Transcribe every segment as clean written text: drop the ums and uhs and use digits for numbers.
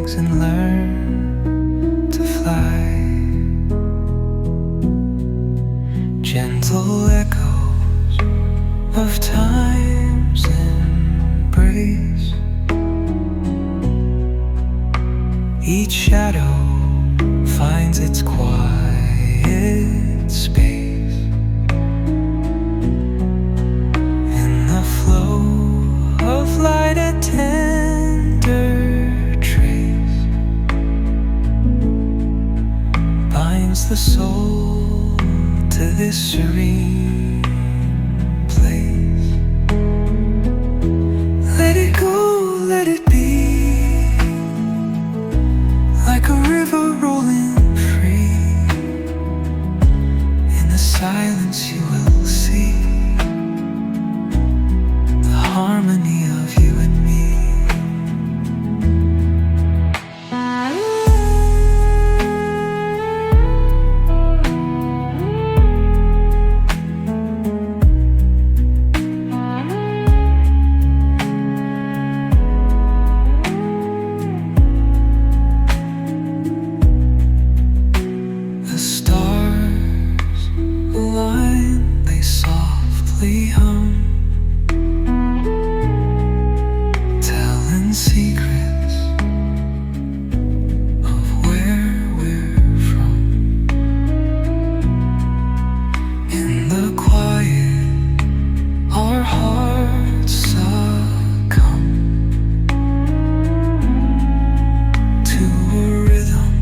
wings and learn to fly. Gentle echoes of time's embrace. Each shadow finds its quiet space. In the flow of light, a tender trace binds the soul to this serene place. Let it go, let it be, like a river rolling free. In the silence you will see the harmony of you and me. The stars align, they softly hum, telling secrets of where we're from. In the quiet, our hearts succumb to a rhythm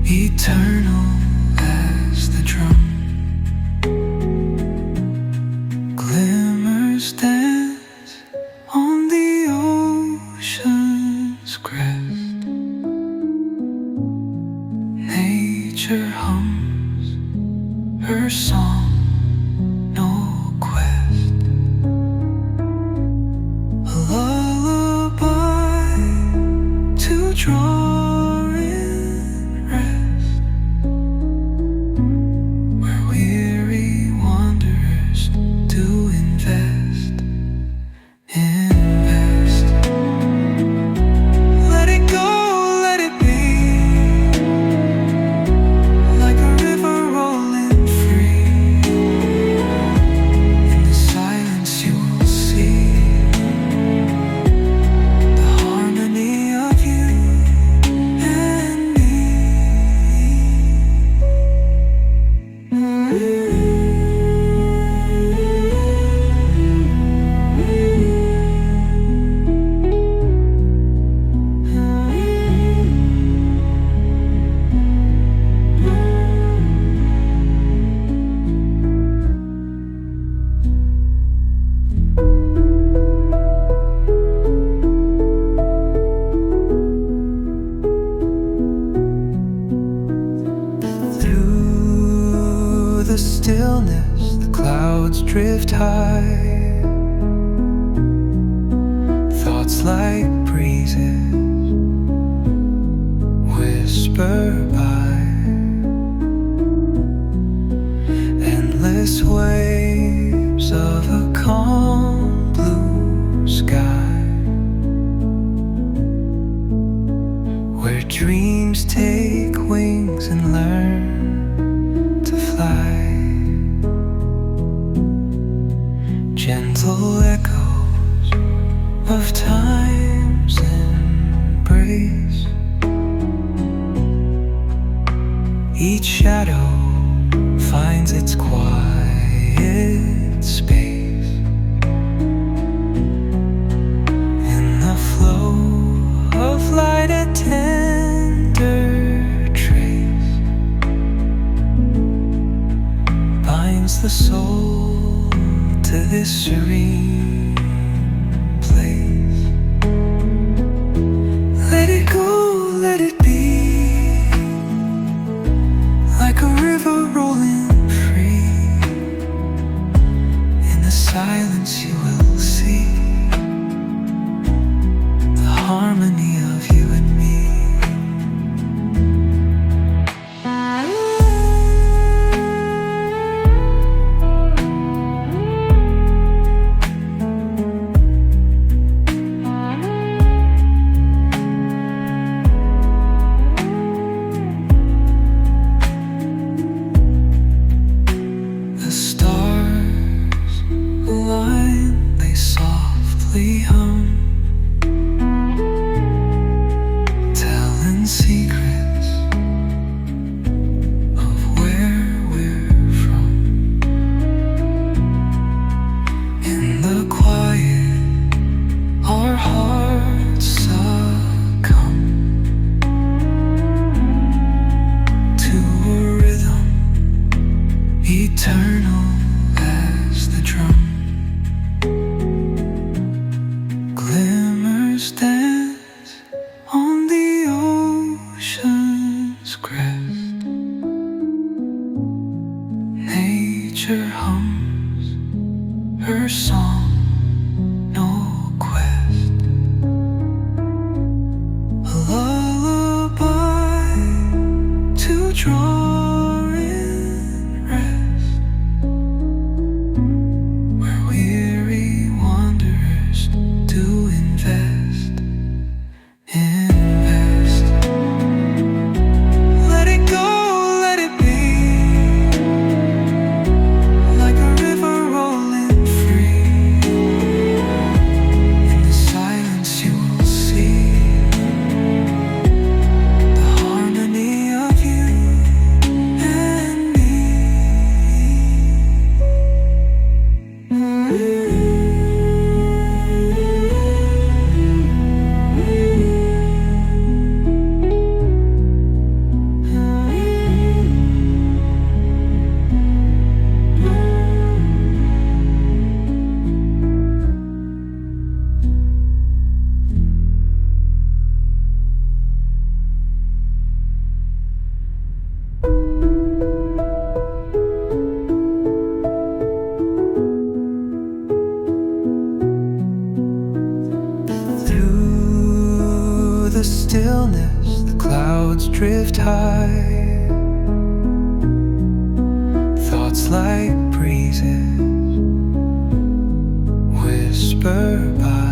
eternal as the drum. Glimmers dance on the ocean's crest. Nature hums her song, no quest. A lullaby to draw in rest, where weary wanderers do invest. Let it go, let it be, like a river rolling free. In the silence you will see the harmony of you and me. Through the stillness, the clouds drift high. Thoughts like breezes whisper by. Endless waves of a calm blue sky, where dreams take wings and learn to fly. Gentle echoes of time's embrace. Each shadow finds its quiet space. In the flow of light, a tender trace binds the soul to this serene place. Let it go, let it be, like a river rolling free. In the silence you will see the harmony of you and me. eternal as the drum. Glimmers dance on the ocean's crest. Nature hums her song, no quest. A lullaby to draw in rest, where weary wanderers do invest. Invest. Let it go, let it be, like a river rolling free. In the silence you will see the harmony of you and me. Through the stillness, the clouds drift high. Thoughts like breezes whisper by.